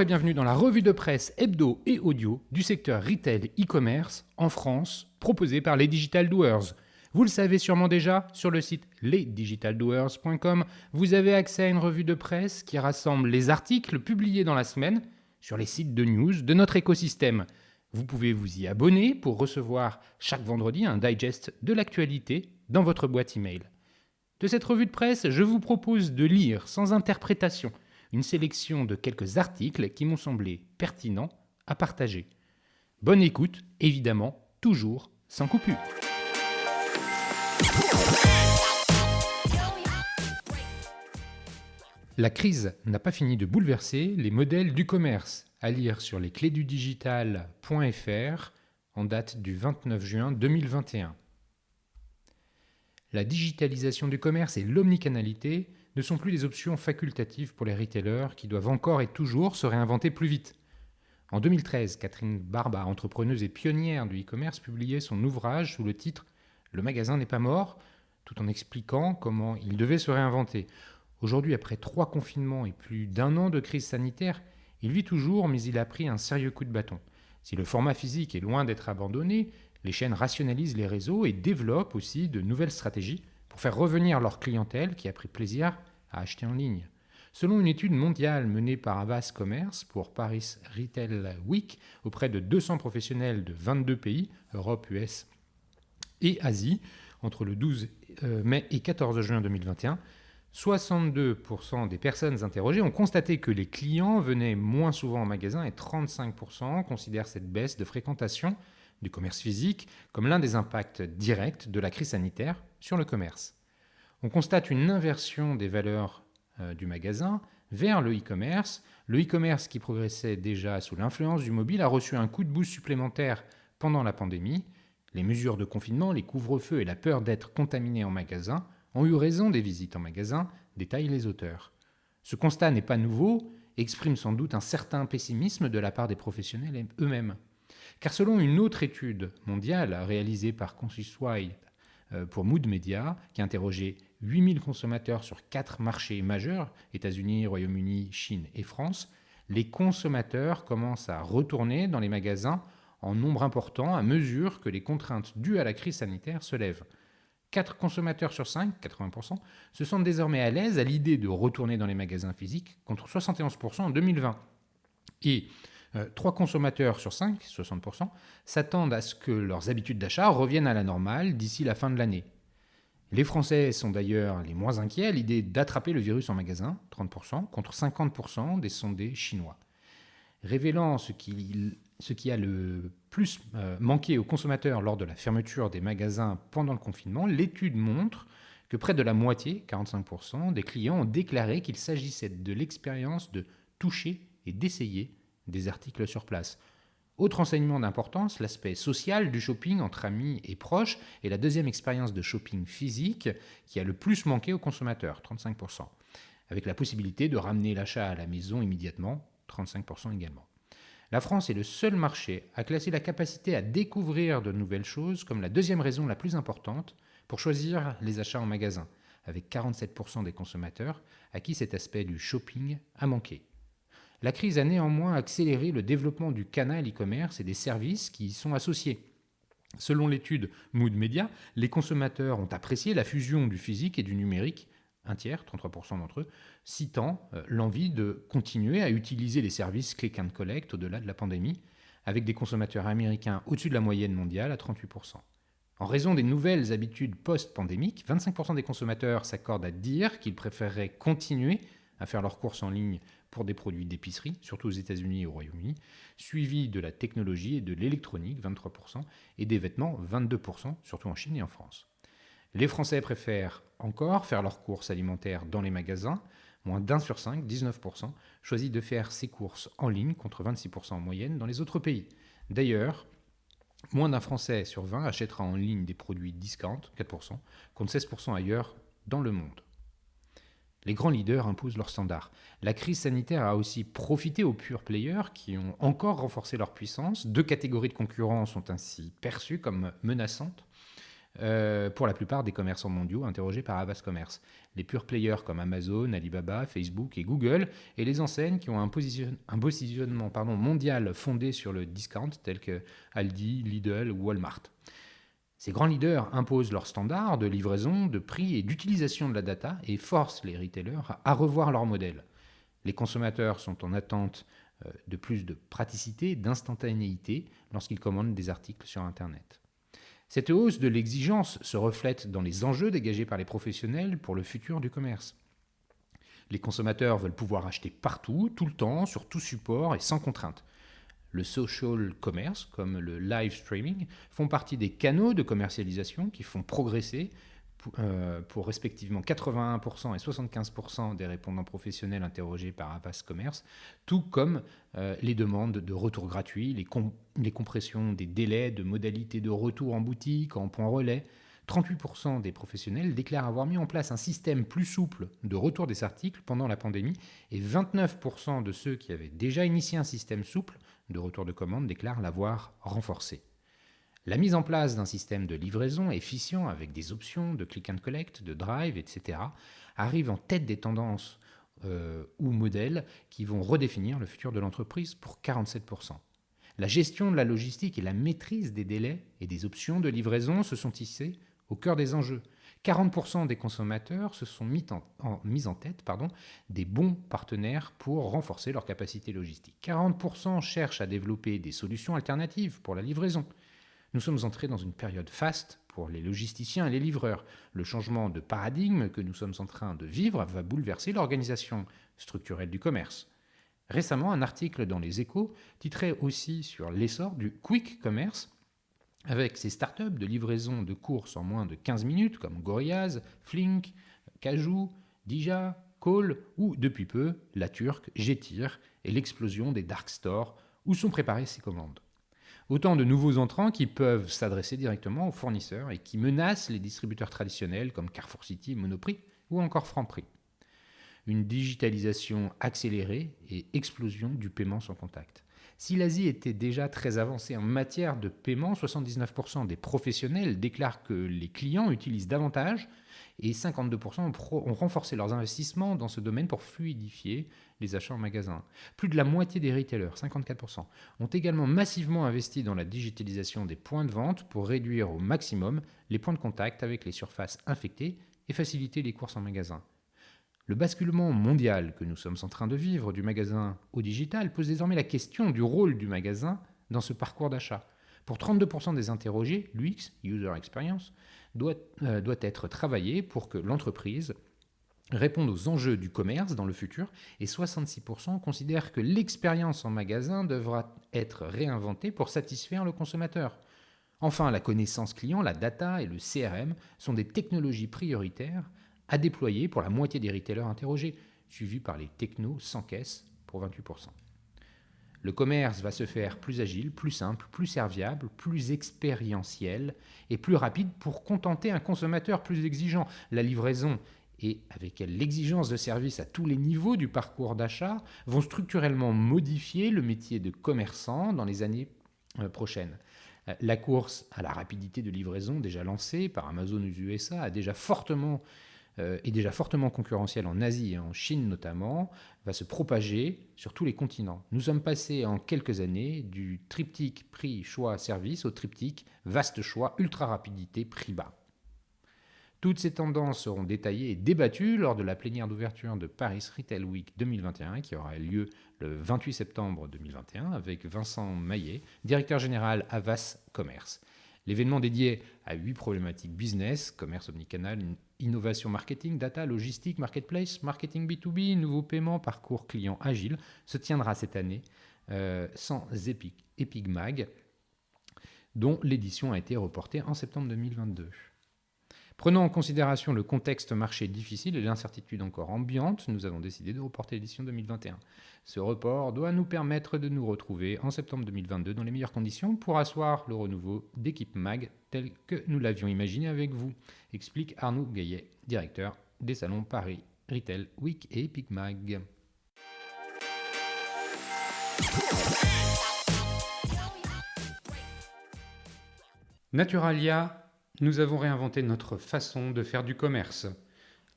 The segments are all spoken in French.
et bienvenue dans la revue de presse hebdo et audio du secteur retail e-commerce en France, proposée par les Digital Doers. Vous le savez sûrement déjà, sur le site lesdigitaldoers.com, vous avez accès à une revue de presse qui rassemble les articles publiés dans la semaine sur les sites de news de notre écosystème. Vous pouvez vous y abonner pour recevoir chaque vendredi un digest de l'actualité dans votre boîte email. De cette revue de presse, je vous propose de lire sans interprétation une sélection de quelques articles qui m'ont semblé pertinents à partager. Bonne écoute, évidemment, toujours sans coupure. La crise n'a pas fini de bouleverser les modèles du commerce, à lire sur lesclésdudigital.fr en date du 29 juin 2021. La digitalisation du commerce et l'omnicanalité ne sont plus des options facultatives pour les retailers qui doivent encore et toujours se réinventer plus vite. En 2013, Catherine Barba, entrepreneuse et pionnière du e-commerce, publiait son ouvrage sous le titre « Le magasin n'est pas mort », tout en expliquant comment il devait se réinventer. Aujourd'hui, après 3 confinements et plus d'1 an de crise sanitaire, il vit toujours, mais il a pris un sérieux coup de bâton. Si le format physique est loin d'être abandonné, les chaînes rationalisent les réseaux et développent aussi de nouvelles stratégies pour faire revenir leur clientèle qui a pris plaisir à acheter en ligne. Selon une étude mondiale menée par Havas Commerce pour Paris Retail Week auprès de 200 professionnels de 22 pays, Europe, US et Asie, entre le 12 mai et 14 juin 2021, 62% des personnes interrogées ont constaté que les clients venaient moins souvent en magasin et 35% considèrent cette baisse de fréquentation du commerce physique comme l'un des impacts directs de la crise sanitaire sur le commerce. On constate une inversion des valeurs du magasin vers le e-commerce. Le e-commerce qui progressait déjà sous l'influence du mobile a reçu un coup de boost supplémentaire pendant la pandémie. Les mesures de confinement, les couvre-feux et la peur d'être contaminé en magasin ont eu raison des visites en magasin, détaillent les auteurs. Ce constat n'est pas nouveau et exprime sans doute un certain pessimisme de la part des professionnels eux-mêmes. Car selon une autre étude mondiale réalisée par Consuswide pour Mood Media, qui a interrogé 8000 consommateurs sur 4 marchés majeurs, États-Unis, Royaume-Uni, Chine et France, les consommateurs commencent à retourner dans les magasins en nombre important à mesure que les contraintes dues à la crise sanitaire se lèvent. 4 consommateurs sur 5, 80%, se sentent désormais à l'aise à l'idée de retourner dans les magasins physiques, contre 71% en 2020. Et 3 consommateurs sur 5, 60%, s'attendent à ce que leurs habitudes d'achat reviennent à la normale d'ici la fin de l'année. Les Français sont d'ailleurs les moins inquiets à l'idée d'attraper le virus en magasin, 30%, contre 50% des sondés chinois. Révélant ce qui a le plus manqué aux consommateurs lors de la fermeture des magasins pendant le confinement, l'étude montre que près de la moitié, 45%, des clients ont déclaré qu'il s'agissait de l'expérience de toucher et d'essayer des articles sur place. Autre enseignement d'importance, l'aspect social du shopping entre amis et proches est la deuxième expérience de shopping physique qui a le plus manqué aux consommateurs, 35%, avec la possibilité de ramener l'achat à la maison immédiatement, 35% également. La France est le seul marché à classer la capacité à découvrir de nouvelles choses comme la deuxième raison la plus importante pour choisir les achats en magasin, avec 47% des consommateurs à qui cet aspect du shopping a manqué. La crise a néanmoins accéléré le développement du canal e-commerce et des services qui y sont associés. Selon l'étude Mood Media, les consommateurs ont apprécié la fusion du physique et du numérique, un tiers, 33% d'entre eux, citant l'envie de continuer à utiliser les services click and collect au-delà de la pandémie, avec des consommateurs américains au-dessus de la moyenne mondiale à 38%. En raison des nouvelles habitudes post-pandémiques, 25% des consommateurs s'accordent à dire qu'ils préféreraient continuer à faire leurs courses en ligne pour des produits d'épicerie, surtout aux États-Unis et au Royaume-Uni, suivi de la technologie et de l'électronique, 23%, et des vêtements, 22%, surtout en Chine et en France. Les Français préfèrent encore faire leurs courses alimentaires dans les magasins. Moins d'1 sur 5, 19%, choisit de faire ses courses en ligne contre 26% en moyenne dans les autres pays. D'ailleurs, moins d'un Français sur 20 achètera en ligne des produits discount, 4%, contre 16% ailleurs dans le monde. Les grands leaders imposent leurs standards. La crise sanitaire a aussi profité aux pure players qui ont encore renforcé leur puissance. 2 catégories de concurrents sont ainsi perçues comme menaçantes. pour la plupart des commerçants mondiaux interrogés par Havas Commerce. Les pure players comme Amazon, Alibaba, Facebook et Google, et les enseignes qui ont un positionnement mondial fondé sur le discount, tels que Aldi, Lidl ou Walmart. Ces grands leaders imposent leurs standards de livraison, de prix et d'utilisation de la data et forcent les retailers à revoir leur modèle. Les consommateurs sont en attente de plus de praticité et d'instantanéité lorsqu'ils commandent des articles sur Internet. Cette hausse de l'exigence se reflète dans les enjeux dégagés par les professionnels pour le futur du commerce. Les consommateurs veulent pouvoir acheter partout, tout le temps, sur tout support et sans contrainte. Le social commerce, comme le live streaming, font partie des canaux de commercialisation qui font progresser pour respectivement 81% et 75% des répondants professionnels interrogés par Havas Commerce, tout comme les demandes de retour gratuit, les compressions des délais de modalités de retour en boutique, en point relais. 38% des professionnels déclarent avoir mis en place un système plus souple de retour des articles pendant la pandémie et 29% de ceux qui avaient déjà initié un système souple de retour de commande déclarent l'avoir renforcé. La mise en place d'un système de livraison efficient avec des options de click and collect, de drive, etc. arrive en tête des tendances ou modèles qui vont redéfinir le futur de l'entreprise pour 47%. La gestion de la logistique et la maîtrise des délais et des options de livraison se sont tissées au cœur des enjeux. 40% des consommateurs se sont mis en tête des bons partenaires pour renforcer leur capacité logistique. 40% cherchent à développer des solutions alternatives pour la livraison. Nous sommes entrés dans une période faste pour les logisticiens et les livreurs. Le changement de paradigme que nous sommes en train de vivre va bouleverser l'organisation structurelle du commerce. Récemment, un article dans Les Échos titrait aussi sur l'essor du quick commerce, avec ces startups de livraison de courses en moins de 15 minutes comme Gorillaz, Flink, Cajoo, Dija, Call ou, depuis peu, la turque Getir et l'explosion des dark stores où sont préparées ces commandes. Autant de nouveaux entrants qui peuvent s'adresser directement aux fournisseurs et qui menacent les distributeurs traditionnels comme Carrefour City, Monoprix ou encore Franprix. Une digitalisation accélérée et explosion du paiement sans contact. Si l'Asie était déjà très avancée en matière de paiement, 79% des professionnels déclarent que les clients utilisent davantage et 52% ont renforcé leurs investissements dans ce domaine pour fluidifier les achats en magasin. Plus de la moitié des retailers, 54%, ont également massivement investi dans la digitalisation des points de vente pour réduire au maximum les points de contact avec les surfaces infectées et faciliter les courses en magasin. Le basculement mondial que nous sommes en train de vivre du magasin au digital pose désormais la question du rôle du magasin dans ce parcours d'achat. Pour 32% des interrogés, l'UX, User Experience, doit être travaillé pour que l'entreprise réponde aux enjeux du commerce dans le futur et 66% considèrent que l'expérience en magasin devra être réinventée pour satisfaire le consommateur. Enfin, la connaissance client, la data et le CRM sont des technologies prioritaires à déployer pour la moitié des retailers interrogés, suivis par les technos sans caisse pour 28%. Le commerce va se faire plus agile, plus simple, plus serviable, plus expérientiel et plus rapide pour contenter un consommateur plus exigeant. La livraison et avec elle l'exigence de service à tous les niveaux du parcours d'achat vont structurellement modifier le métier de commerçant dans les années prochaines. La course à la rapidité de livraison déjà lancée par Amazon aux USA est déjà fortement concurrentielle en Asie et en Chine notamment, va se propager sur tous les continents. Nous sommes passés en quelques années du triptyque prix, choix, service au triptyque vaste choix, ultra rapidité, prix bas. Toutes ces tendances seront détaillées et débattues lors de la plénière d'ouverture de Paris Retail Week 2021 qui aura lieu le 28 septembre 2021 avec Vincent Maillet, directeur général Havas Commerce. L'événement dédié à 8 problématiques business, commerce omnicanal, innovation marketing, data, logistique, marketplace, marketing B2B, nouveaux paiements, parcours client agile, se tiendra cette année sans Epic Mag, dont l'édition a été reportée en septembre 2022. Prenant en considération le contexte marché difficile et l'incertitude encore ambiante, nous avons décidé de reporter l'édition 2021. Ce report doit nous permettre de nous retrouver en septembre 2022 dans les meilleures conditions pour asseoir le renouveau d'Équipe Mag tel que nous l'avions imaginé avec vous, explique Arnaud Gaillet, directeur des salons Paris Retail Week et Epic Mag. Naturalia nous avons réinventé notre façon de faire du commerce.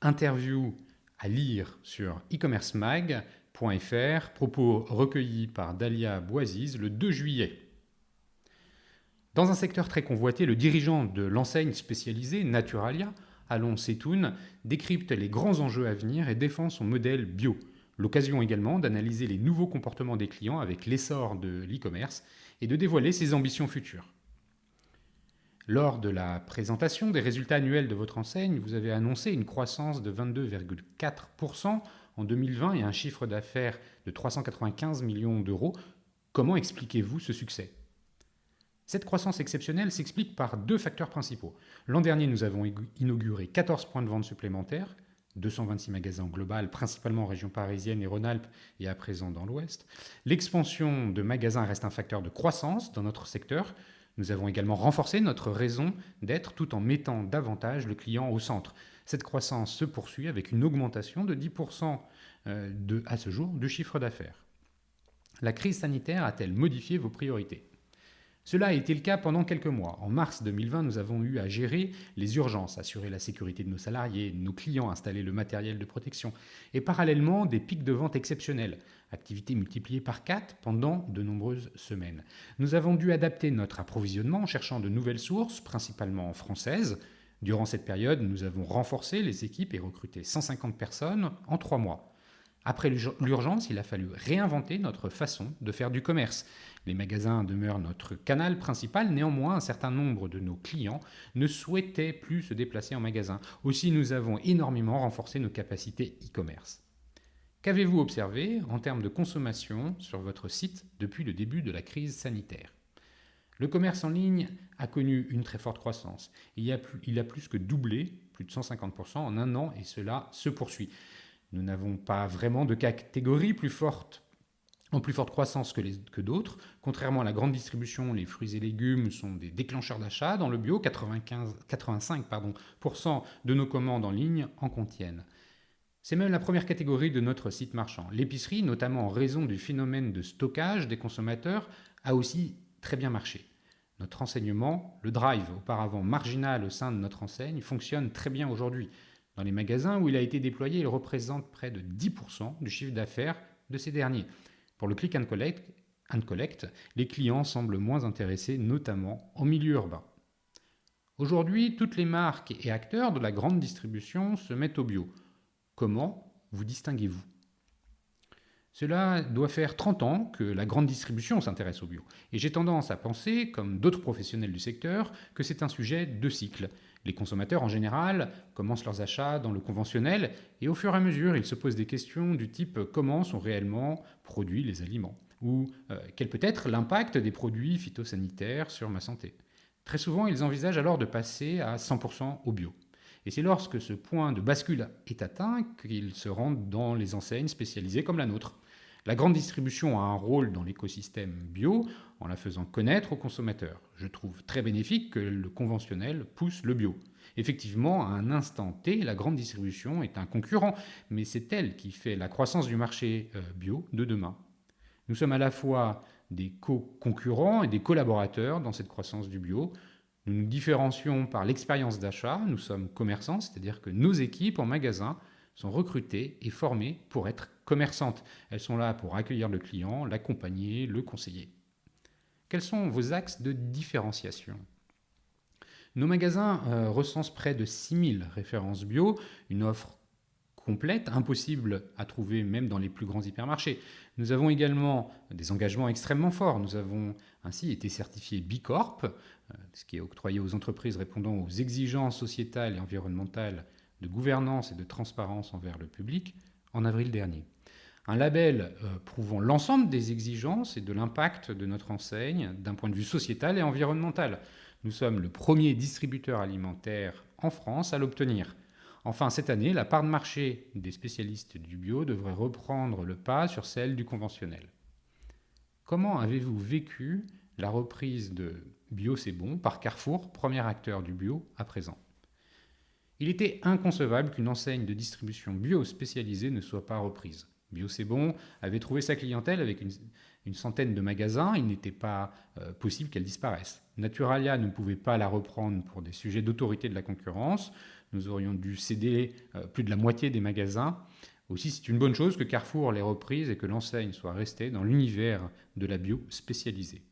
Interview à lire sur e-commercemag.fr, propos recueillis par Dalia Boisiz le 2 juillet. Dans un secteur très convoité, le dirigeant de l'enseigne spécialisée Naturalia, Alon Setoun, décrypte les grands enjeux à venir et défend son modèle bio. L'occasion également d'analyser les nouveaux comportements des clients avec l'essor de l'e-commerce et de dévoiler ses ambitions futures. Lors de la présentation des résultats annuels de votre enseigne, vous avez annoncé une croissance de 22,4% en 2020 et un chiffre d'affaires de 395 millions d'euros. Comment expliquez-vous ce succès ? Cette croissance exceptionnelle s'explique par deux facteurs principaux. L'an dernier, nous avons inauguré 14 points de vente supplémentaires, 226 magasins au global, principalement en région parisienne et Rhône-Alpes et à présent dans l'Ouest. L'expansion de magasins reste un facteur de croissance dans notre secteur. Nous avons également renforcé notre raison d'être tout en mettant davantage le client au centre. Cette croissance se poursuit avec une augmentation de 10% à ce jour du chiffre d'affaires. La crise sanitaire a-t-elle modifié vos priorités ? Cela a été le cas pendant quelques mois. En mars 2020, nous avons eu à gérer les urgences, assurer la sécurité de nos salariés, de nos clients, installer le matériel de protection et parallèlement des pics de vente exceptionnels, activité multipliée par 4 pendant de nombreuses semaines. Nous avons dû adapter notre approvisionnement en cherchant de nouvelles sources, principalement françaises. Durant cette période, nous avons renforcé les équipes et recruté 150 personnes en 3 mois. Après l'urgence, il a fallu réinventer notre façon de faire du commerce. Les magasins demeurent notre canal principal, néanmoins un certain nombre de nos clients ne souhaitaient plus se déplacer en magasin. Aussi, nous avons énormément renforcé nos capacités e-commerce. Qu'avez-vous observé en termes de consommation sur votre site depuis le début de la crise sanitaire ? Le commerce en ligne a connu une très forte croissance. Il a plus que doublé, plus de 150% en un an, et cela se poursuit. Nous n'avons pas vraiment de catégorie en plus forte croissance que d'autres. Contrairement à la grande distribution, les fruits et légumes sont des déclencheurs d'achat. Dans le bio, 85% de nos commandes en ligne en contiennent. C'est même la première catégorie de notre site marchand. L'épicerie, notamment en raison du phénomène de stockage des consommateurs, a aussi très bien marché. Notre renseignement, le drive, auparavant marginal au sein de notre enseigne, fonctionne très bien aujourd'hui. Dans les magasins où il a été déployé, il représente près de 10% du chiffre d'affaires de ces derniers. Pour le click and collect, les clients semblent moins intéressés, notamment en milieu urbain. Aujourd'hui, toutes les marques et acteurs de la grande distribution se mettent au bio. Comment vous distinguez-vous ? Cela doit faire 30 ans que la grande distribution s'intéresse au bio. Et j'ai tendance à penser, comme d'autres professionnels du secteur, que c'est un sujet de cycle. Les consommateurs, en général, commencent leurs achats dans le conventionnel et au fur et à mesure, ils se posent des questions du type « comment sont réellement produits les aliments ?» ou « quel peut être l'impact des produits phytosanitaires sur ma santé ?» Très souvent, ils envisagent alors de passer à 100% au bio. Et c'est lorsque ce point de bascule est atteint qu'ils se rendent dans les enseignes spécialisées comme la nôtre. La grande distribution a un rôle dans l'écosystème bio en la faisant connaître aux consommateurs. Je trouve très bénéfique que le conventionnel pousse le bio. Effectivement, à un instant T, la grande distribution est un concurrent, mais c'est elle qui fait la croissance du marché bio de demain. Nous sommes à la fois des co-concurrents et des collaborateurs dans cette croissance du bio. Nous nous différencions par l'expérience d'achat, nous sommes commerçants, c'est-à-dire que nos équipes en magasin sont recrutées et formées pour être commerçantes. Elles sont là pour accueillir le client, l'accompagner, le conseiller. Quels sont vos axes de différenciation ? Nos magasins recensent près de 6000 références bio, une offre complète, impossible à trouver même dans les plus grands hypermarchés. Nous avons également des engagements extrêmement forts. Nous avons ainsi été certifiés B Corp, ce qui est octroyé aux entreprises répondant aux exigences sociétales et environnementales de gouvernance et de transparence envers le public en avril dernier. Un label prouvant l'ensemble des exigences et de l'impact de notre enseigne d'un point de vue sociétal et environnemental. Nous sommes le premier distributeur alimentaire en France à l'obtenir. Enfin, cette année, la part de marché des spécialistes du bio devrait reprendre le pas sur celle du conventionnel. Comment avez-vous vécu la reprise de Bio c'est bon par Carrefour, premier acteur du bio à présent ? Il était inconcevable qu'une enseigne de distribution bio spécialisée ne soit pas reprise. Bio c'est bon avait trouvé sa clientèle avec une centaine de magasins, il n'était pas possible qu'elle disparaisse. Naturalia ne pouvait pas la reprendre pour des sujets d'autorité de la concurrence. Nous aurions dû céder plus de la moitié des magasins. Aussi, c'est une bonne chose que Carrefour l'ait reprise et que l'enseigne soit restée dans l'univers de la bio spécialisée.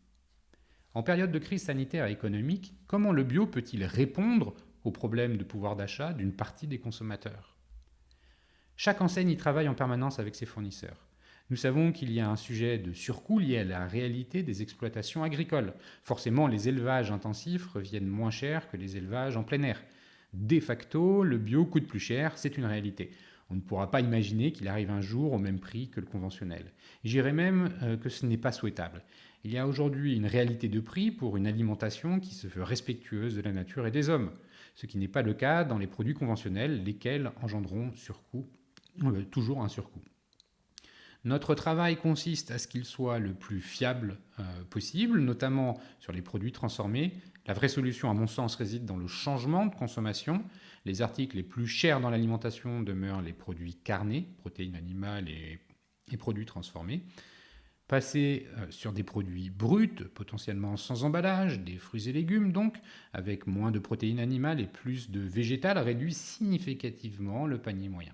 En période de crise sanitaire et économique, comment le bio peut-il répondre aux problèmes de pouvoir d'achat d'une partie des consommateurs ? Chaque enseigne y travaille en permanence avec ses fournisseurs. Nous savons qu'il y a un sujet de surcoût lié à la réalité des exploitations agricoles. Forcément, les élevages intensifs reviennent moins cher que les élevages en plein air. De facto, le bio coûte plus cher, c'est une réalité. On ne pourra pas imaginer qu'il arrive un jour au même prix que le conventionnel. J'irais même que ce n'est pas souhaitable. Il y a aujourd'hui une réalité de prix pour une alimentation qui se veut respectueuse de la nature et des hommes, ce qui n'est pas le cas dans les produits conventionnels, lesquels engendreront toujours un surcoût. Notre travail consiste à ce qu'il soit le plus fiable possible, notamment sur les produits transformés. La vraie solution, à mon sens, réside dans le changement de consommation. Les articles les plus chers dans l'alimentation demeurent les produits carnés, protéines animales et produits transformés. Passer sur des produits bruts, potentiellement sans emballage, des fruits et légumes donc, avec moins de protéines animales et plus de végétales, réduit significativement le panier moyen.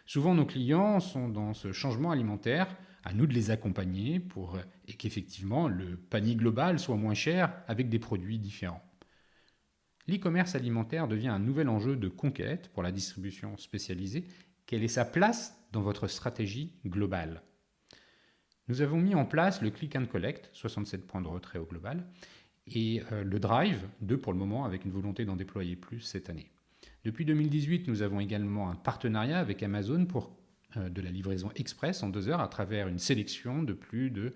Souvent, nos clients sont dans ce changement alimentaire, à nous de les accompagner pour qu'effectivement le panier global soit moins cher avec des produits différents. L'e-commerce alimentaire devient un nouvel enjeu de conquête pour la distribution spécialisée. Quelle est sa place dans votre stratégie globale ? Nous avons mis en place le Click and Collect, 67 points de retrait au global, et le Drive, 2 pour le moment, avec une volonté d'en déployer plus cette année. Depuis 2018, nous avons également un partenariat avec Amazon pour de la livraison express en 2 heures à travers une sélection de plus de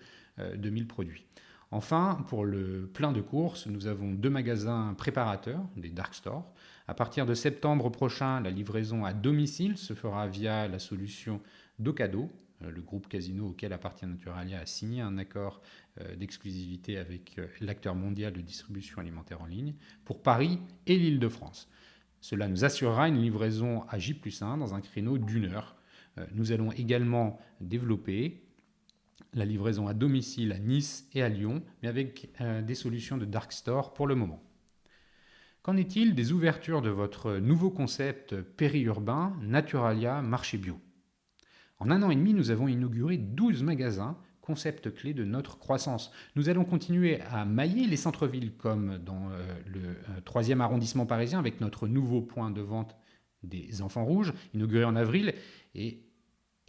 2000 produits. Enfin, pour le plein de courses, nous avons 2 magasins préparateurs, des dark stores. À partir de septembre prochain, la livraison à domicile se fera via la solution d'Ocado. Le groupe Casino auquel appartient Naturalia a signé un accord d'exclusivité avec l'acteur mondial de distribution alimentaire en ligne pour Paris et l'Île-de-France. Cela nous assurera une livraison à J+1 dans un créneau d'1 heure. Nous allons également développer la livraison à domicile à Nice et à Lyon, mais avec des solutions de dark store pour le moment. Qu'en est-il des ouvertures de votre nouveau concept périurbain Naturalia Marché Bio ? En 1 an et demi, nous avons inauguré 12 magasins, concept clé de notre croissance. Nous allons continuer à mailler les centres-villes comme dans le 3e arrondissement parisien avec notre nouveau point de vente des Enfants Rouges, inauguré en avril et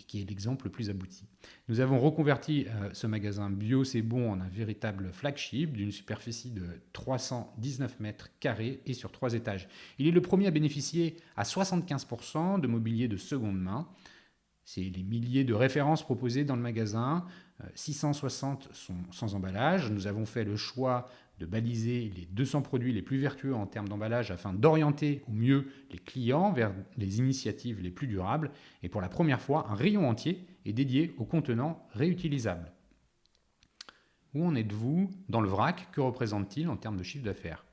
qui est l'exemple le plus abouti. Nous avons reconverti ce magasin Bio C'est Bon en un véritable flagship d'une superficie de 319 mètres carrés et sur 3 étages. Il est le premier à bénéficier à 75% de mobilier de seconde main. C'est les milliers de références proposées dans le magasin. 660 sont sans emballage. Nous avons fait le choix de baliser les 200 produits les plus vertueux en termes d'emballage afin d'orienter au mieux les clients vers les initiatives les plus durables. Et pour la première fois, un rayon entier est dédié aux contenants réutilisables. Où en êtes-vous dans le vrac ? Que représente-t-il en termes de chiffre d'affaires ?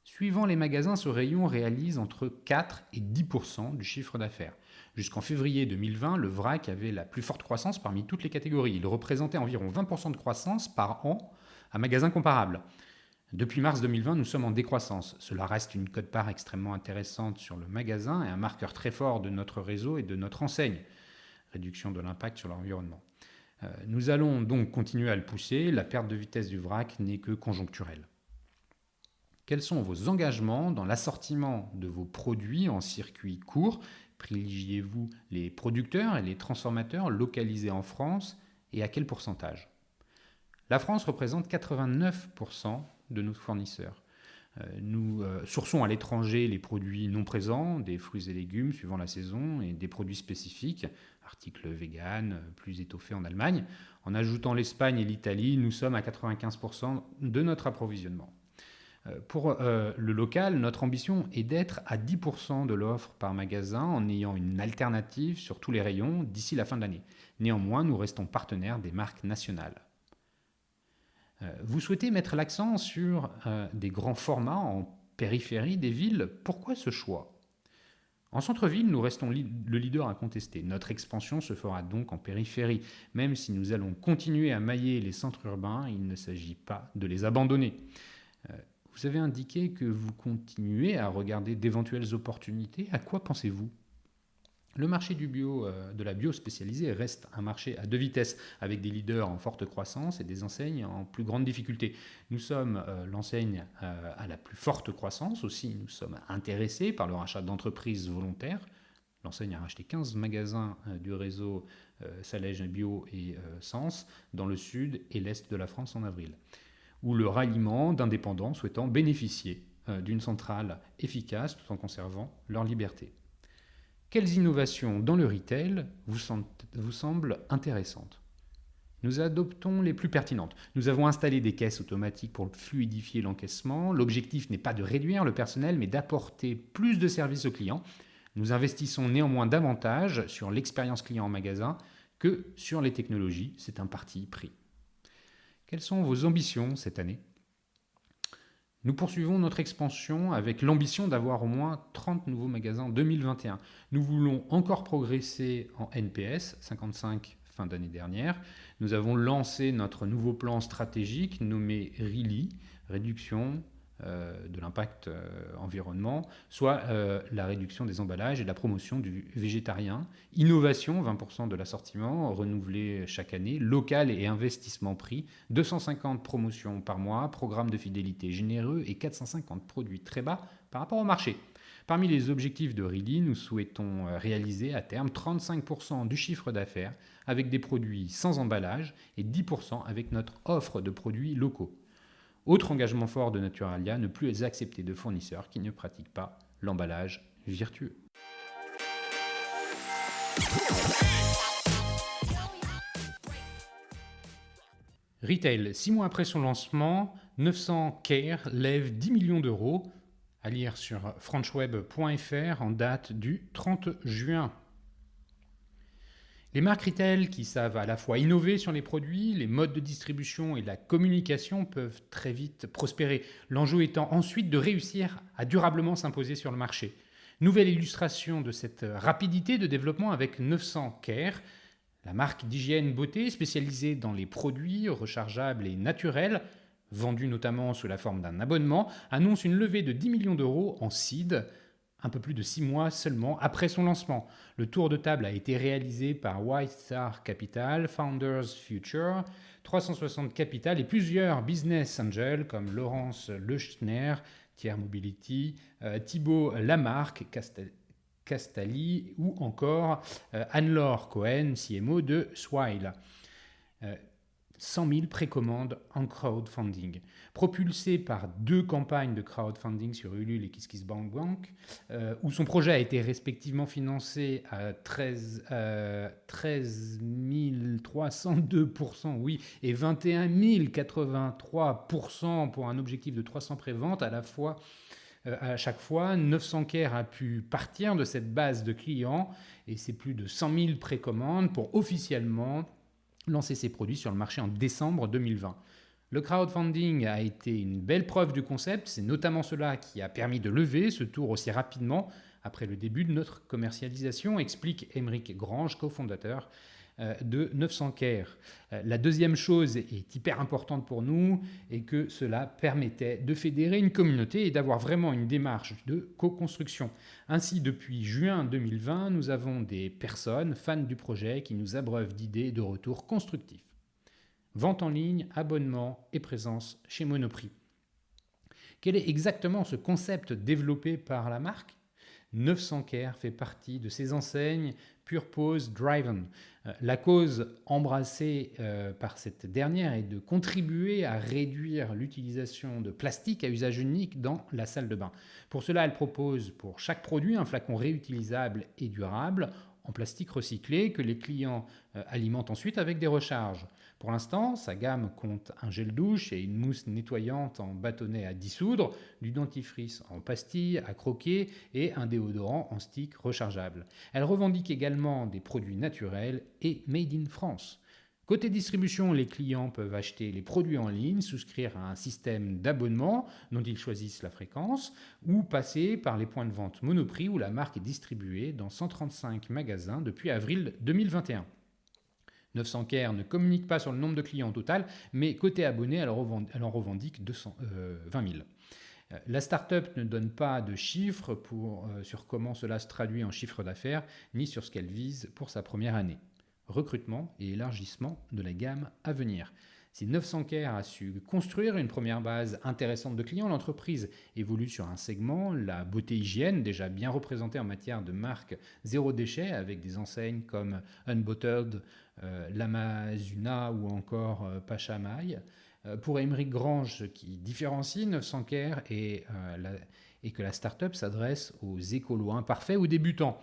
Suivant les magasins, ce rayon réalise entre 4 et 10% du chiffre d'affaires. Jusqu'en février 2020, le vrac avait la plus forte croissance parmi toutes les catégories. Il représentait environ 20% de croissance par an à magasins comparables. Depuis mars 2020, nous sommes en décroissance. Cela reste une quote-part extrêmement intéressante sur le magasin et un marqueur très fort de notre réseau et de notre enseigne. Réduction de l'impact sur l'environnement. Nous allons donc continuer à le pousser. La perte de vitesse du vrac n'est que conjoncturelle. Quels sont vos engagements dans l'assortiment de vos produits en circuit court ? Privilégiez-vous les producteurs et les transformateurs localisés en France et à quel pourcentage ? La France représente 89% de nos fournisseurs. Nous sourçons à l'étranger les produits non présents, des fruits et légumes suivant la saison et des produits spécifiques, articles vegan, plus étoffés en Allemagne. En ajoutant l'Espagne et l'Italie, nous sommes à 95% de notre approvisionnement. Pour le local, notre ambition est d'être à 10% de l'offre par magasin en ayant une alternative sur tous les rayons d'ici la fin de l'année. Néanmoins, nous restons partenaires des marques nationales. Vous souhaitez mettre l'accent sur des grands formats en périphérie des villes. Pourquoi ce choix ? En centre-ville, nous restons le leader incontesté. Notre expansion se fera donc en périphérie. Même si nous allons continuer à mailler les centres urbains, il ne s'agit pas de les abandonner. Vous avez indiqué que vous continuez à regarder d'éventuelles opportunités. À quoi pensez-vous ? Le marché de la bio spécialisée reste un marché à deux vitesses, avec des leaders en forte croissance et des enseignes en plus grande difficulté. Nous sommes l'enseigne à la plus forte croissance aussi. Nous sommes intéressés par le rachat d'entreprises volontaires. L'enseigne a racheté 15 magasins du réseau Salège Bio et Sens dans le sud et l'est de la France en avril, ou le ralliement d'indépendants souhaitant bénéficier d'une centrale efficace tout en conservant leur liberté. Quelles innovations dans le retail vous semblent intéressantes ? Nous adoptons les plus pertinentes. Nous avons installé des caisses automatiques pour fluidifier l'encaissement. L'objectif n'est pas de réduire le personnel, mais d'apporter plus de services aux clients. Nous investissons néanmoins davantage sur l'expérience client en magasin que sur les technologies. C'est un parti pris. Quelles sont vos ambitions cette année ? Nous poursuivons notre expansion avec l'ambition d'avoir au moins 30 nouveaux magasins en 2021. Nous voulons encore progresser en NPS, 55 fin d'année dernière. Nous avons lancé notre nouveau plan stratégique nommé REALI, réduction de l'impact environnement, soit la réduction des emballages et la promotion du végétarien. Innovation, 20% de l'assortiment, renouvelé chaque année. Local et investissement prix, 250 promotions par mois, programme de fidélité généreux et 450 produits très bas par rapport au marché. Parmi les objectifs de REALI, nous souhaitons réaliser à terme 35% du chiffre d'affaires avec des produits sans emballage et 10% avec notre offre de produits locaux. Autre engagement fort de Naturalia, ne plus accepter de fournisseurs qui ne pratiquent pas l'emballage vertueux. Retail, 6 mois après son lancement, 900 Care lève 10 millions d'euros, à lire sur franchweb.fr en date du 30 juin. Les marques retail qui savent à la fois innover sur les produits, les modes de distribution et la communication peuvent très vite prospérer. L'enjeu étant ensuite de réussir à durablement s'imposer sur le marché. Nouvelle illustration de cette rapidité de développement avec 900 Care, la marque d'hygiène beauté spécialisée dans les produits rechargeables et naturels, vendus notamment sous la forme d'un abonnement, annonce une levée de 10 millions d'euros en seed, un peu plus de 6 mois seulement après son lancement. Le tour de table a été réalisé par White Star Capital, Founders Future, 360 Capital et plusieurs business angels comme Laurence Lechner, Tier Mobility, Thibault Lamarck, Castali ou encore Anne-Laure Cohen, CMO de Swile. 100 000 précommandes en crowdfunding. Propulsé par 2 campagnes de crowdfunding sur Ulule et KissKissBankBank, où son projet a été respectivement financé à 13 302%, oui, et 21 083% pour un objectif de 300 préventes à chaque fois. 900 Care a pu partir de cette base de clients et c'est plus de 100 000 précommandes pour officiellement lancer ses produits sur le marché en décembre 2020. Le crowdfunding a été une belle preuve du concept, c'est notamment cela qui a permis de lever ce tour aussi rapidement après le début de notre commercialisation, explique Émeric Grange, cofondateur de 900 Care. La deuxième chose est hyper importante pour nous et que cela permettait de fédérer une communauté et d'avoir vraiment une démarche de co-construction. Ainsi, depuis juin 2020, nous avons des personnes fans du projet qui nous abreuvent d'idées et de retours constructifs. Vente en ligne, abonnement et présence chez Monoprix. Quel est exactement ce concept développé par la marque ? 900 Care fait partie de ces enseignes Purpose Driven. La cause embrassée par cette dernière est de contribuer à réduire l'utilisation de plastique à usage unique dans la salle de bain. Pour cela, elle propose pour chaque produit un flacon réutilisable et durable en plastique recyclé que les clients alimentent ensuite avec des recharges. Pour l'instant, sa gamme compte un gel douche et une mousse nettoyante en bâtonnet à dissoudre, du dentifrice en pastille à croquer et un déodorant en stick rechargeable. Elle revendique également des produits naturels et made in France. Côté distribution, les clients peuvent acheter les produits en ligne, souscrire à un système d'abonnement dont ils choisissent la fréquence, ou passer par les points de vente Monoprix où la marque est distribuée dans 135 magasins depuis avril 2021. 900 Care ne communique pas sur le nombre de clients au total, mais côté abonnés, elle en revendique 20 000. La start-up ne donne pas de chiffres sur comment cela se traduit en chiffre d'affaires, ni sur ce qu'elle vise pour sa première année. Recrutement et élargissement de la gamme à venir. Si 900 Care a su construire une première base intéressante de clients, l'entreprise évolue sur un segment, la beauté-hygiène, déjà bien représentée en matière de marque zéro déchet, avec des enseignes comme Unbottled, Lamazuna ou encore Pachamay. Pour Émeric Grange, ce qui différencie 900 Care et que la start-up s'adresse aux écolos imparfaits ou débutants.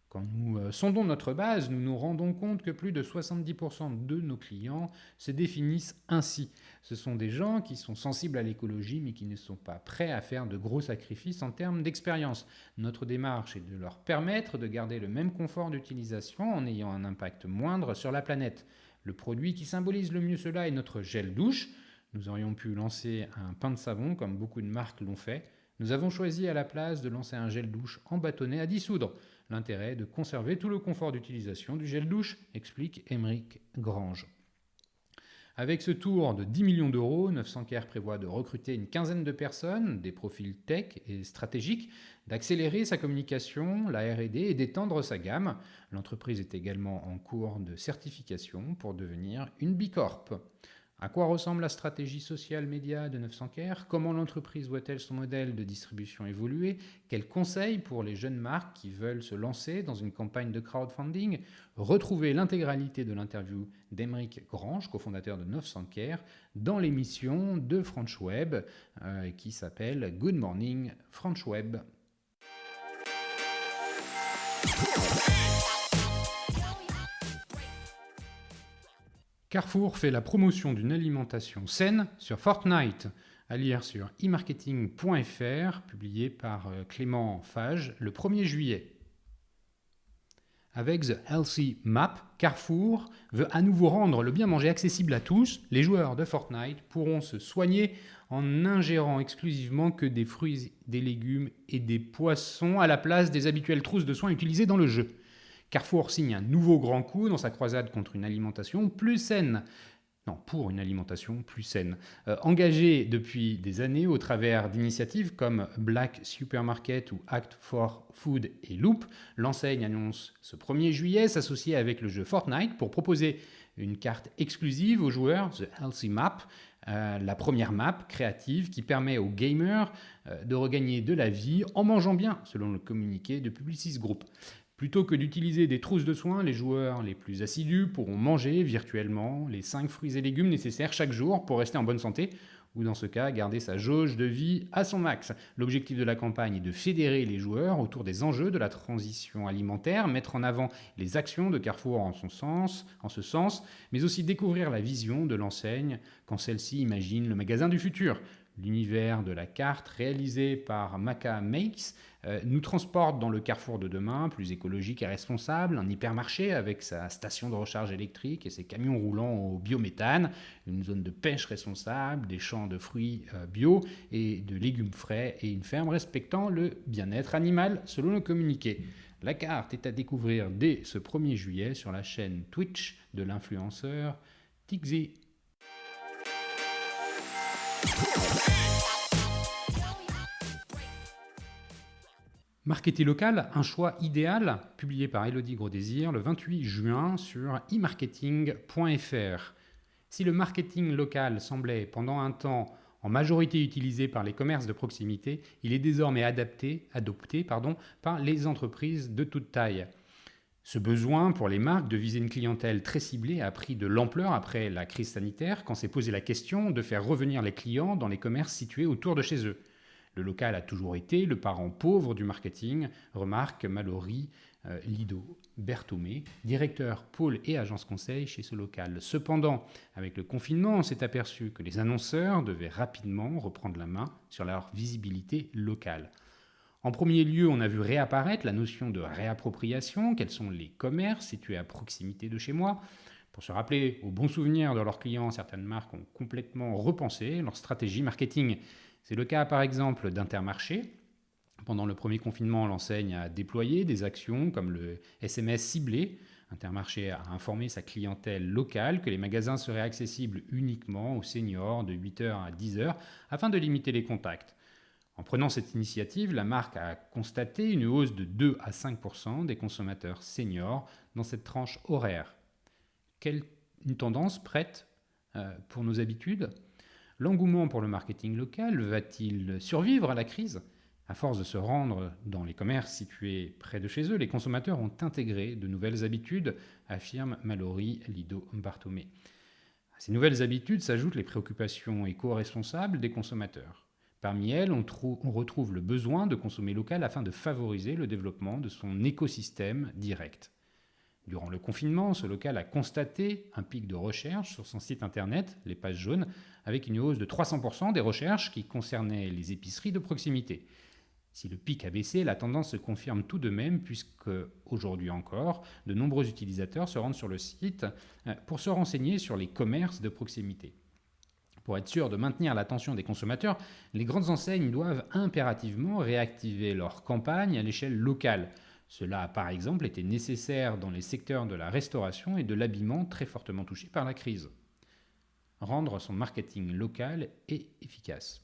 Quand nous sondons notre base, nous nous rendons compte que plus de 70% de nos clients se définissent ainsi. Ce sont des gens qui sont sensibles à l'écologie mais qui ne sont pas prêts à faire de gros sacrifices en termes d'expérience. Notre démarche est de leur permettre de garder le même confort d'utilisation en ayant un impact moindre sur la planète. Le produit qui symbolise le mieux cela est notre gel douche. Nous aurions pu lancer un pain de savon comme beaucoup de marques l'ont fait. Nous avons choisi à la place de lancer un gel douche en bâtonnet à dissoudre. L'intérêt est de conserver tout le confort d'utilisation du gel douche, explique Émeric Grange. Avec ce tour de 10 millions d'euros, 900 Care prévoit de recruter une quinzaine de personnes, des profils tech et stratégiques, d'accélérer sa communication, la R&D et d'étendre sa gamme. L'entreprise est également en cours de certification pour devenir une Bicorp. À quoi ressemble la stratégie sociale média de 900 Care ? Comment l'entreprise voit-elle son modèle de distribution évoluer ? Quels conseils pour les jeunes marques qui veulent se lancer dans une campagne de crowdfunding ? Retrouvez l'intégralité de l'interview d'Émeric Grange, cofondateur de 900 Care, dans l'émission de French Web qui s'appelle Good Morning French Web. Carrefour fait la promotion d'une alimentation saine sur Fortnite, à lire sur e-marketing.fr, publié par Clément Fage le 1er juillet. Avec The Healthy Map, Carrefour veut à nouveau rendre le bien manger accessible à tous. Les joueurs de Fortnite pourront se soigner en n'ingérant exclusivement que des fruits, des légumes et des poissons à la place des habituelles trousses de soins utilisées dans le jeu. Carrefour signe un nouveau grand coup dans sa croisade contre une alimentation plus saine. Non, pour une alimentation plus saine. Engagée depuis des années au travers d'initiatives comme Black Supermarket ou Act for Food et Loop, l'enseigne annonce ce 1er juillet s'associer avec le jeu Fortnite pour proposer une carte exclusive aux joueurs, The Healthy Map, la première map créative qui permet aux gamers de regagner de la vie en mangeant bien, selon le communiqué de Publicis Group. Plutôt que d'utiliser des trousses de soins, les joueurs les plus assidus pourront manger virtuellement les 5 fruits et légumes nécessaires chaque jour pour rester en bonne santé, ou dans ce cas, garder sa jauge de vie à son max. L'objectif de la campagne est de fédérer les joueurs autour des enjeux de la transition alimentaire, mettre en avant les actions de Carrefour en ce sens, mais aussi découvrir la vision de l'enseigne quand celle-ci imagine le magasin du futur. L'univers de la carte, réalisé par Maca Makes, nous transporte dans le Carrefour de demain, plus écologique et responsable, un hypermarché avec sa station de recharge électrique et ses camions roulants au biométhane, une zone de pêche responsable, des champs de fruits bio et de légumes frais et une ferme respectant le bien-être animal selon le communiqué. La carte est à découvrir dès ce 1er juillet sur la chaîne Twitch de l'influenceur Tixi. Marketer local, un choix idéal, publié par Elodie Gros-Désir le 28 juin sur e-marketing.fr. Si le marketing local semblait pendant un temps en majorité utilisé par les commerces de proximité, il est désormais adopté par les entreprises de toute taille. Ce besoin pour les marques de viser une clientèle très ciblée a pris de l'ampleur après la crise sanitaire quand s'est posé la question de faire revenir les clients dans les commerces situés autour de chez eux. Le local a toujours été le parent pauvre du marketing, remarque Mallory Lido Berthomé, directeur pôle et agence conseil chez ce local. Cependant, avec le confinement, on s'est aperçu que les annonceurs devaient rapidement reprendre la main sur leur visibilité locale. En premier lieu, on a vu réapparaître la notion de réappropriation. Quels sont les commerces situés à proximité de chez moi ? Pour se rappeler aux bons souvenirs de leurs clients, certaines marques ont complètement repensé leur stratégie marketing. C'est le cas par exemple d'Intermarché. Pendant le premier confinement, l'enseigne a déployé des actions comme le SMS ciblé. Intermarché a informé sa clientèle locale que les magasins seraient accessibles uniquement aux seniors de 8h à 10h afin de limiter les contacts. En prenant cette initiative, la marque a constaté une hausse de 2 à 5% des consommateurs seniors dans cette tranche horaire. Une tendance prête pour nos habitudes? L'engouement pour le marketing local va-t-il survivre à la crise? À force de se rendre dans les commerces situés près de chez eux, les consommateurs ont intégré de nouvelles habitudes, affirme Mallory Lido-Bartomé. À ces nouvelles habitudes s'ajoutent les préoccupations éco-responsables des consommateurs. Parmi elles, on retrouve le besoin de consommer local afin de favoriser le développement de son écosystème direct. Durant le confinement, ce local a constaté un pic de recherche sur son site internet, les pages jaunes, avec une hausse de 300% des recherches qui concernaient les épiceries de proximité. Si le pic a baissé, la tendance se confirme tout de même puisque, aujourd'hui encore, de nombreux utilisateurs se rendent sur le site pour se renseigner sur les commerces de proximité. Pour être sûr de maintenir l'attention des consommateurs, les grandes enseignes doivent impérativement réactiver leur campagne à l'échelle locale. Cela a par exemple été nécessaire dans les secteurs de la restauration et de l'habillement très fortement touchés par la crise. Rendre son marketing local et efficace.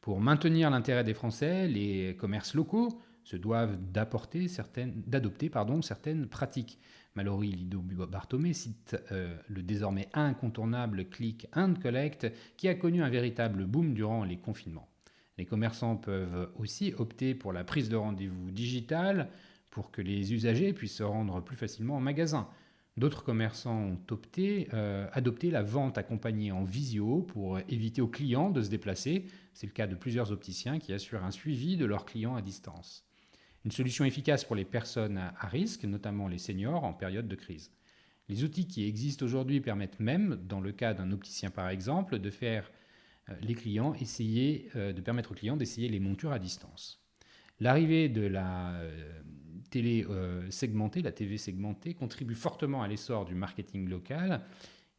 Pour maintenir l'intérêt des Français, les commerces locaux se doivent d'adopter certaines pratiques. Mallory Lido-Bartomé cite le désormais incontournable Click and Collect qui a connu un véritable boom durant les confinements. Les commerçants peuvent aussi opter pour la prise de rendez-vous digitale pour que les usagers puissent se rendre plus facilement en magasin. D'autres commerçants ont adopté la vente accompagnée en visio pour éviter aux clients de se déplacer. C'est le cas de plusieurs opticiens qui assurent un suivi de leurs clients à distance. Une solution efficace pour les personnes à risque, notamment les seniors en période de crise. Les outils qui existent aujourd'hui permettent même, dans le cas d'un opticien par exemple, de permettre aux clients d'essayer les montures à distance. L'arrivée de la TV segmentée contribue fortement à l'essor du marketing local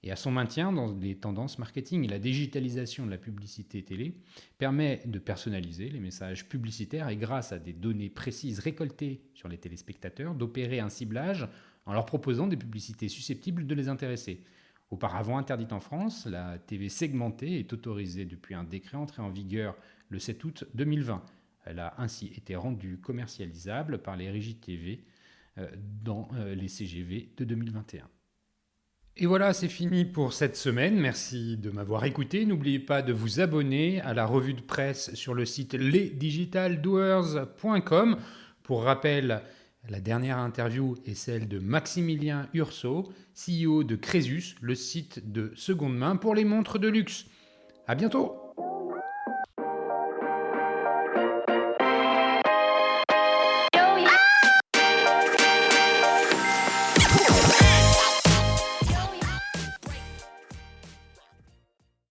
et à son maintien dans les tendances marketing. Et la digitalisation de la publicité télé permet de personnaliser les messages publicitaires et grâce à des données précises récoltées sur les téléspectateurs, d'opérer un ciblage en leur proposant des publicités susceptibles de les intéresser. Auparavant interdite en France, la TV segmentée est autorisée depuis un décret entré en vigueur le 7 août 2020. Elle a ainsi été rendue commercialisable par les régies TV dans les CGV de 2021. Et voilà, c'est fini pour cette semaine. Merci de m'avoir écouté. N'oubliez pas de vous abonner à la revue de presse sur le site lesdigitaldoers.com. Pour rappel, la dernière interview est celle de Maximilien Urso, CEO de Crésus, le site de seconde main pour les montres de luxe. À bientôt!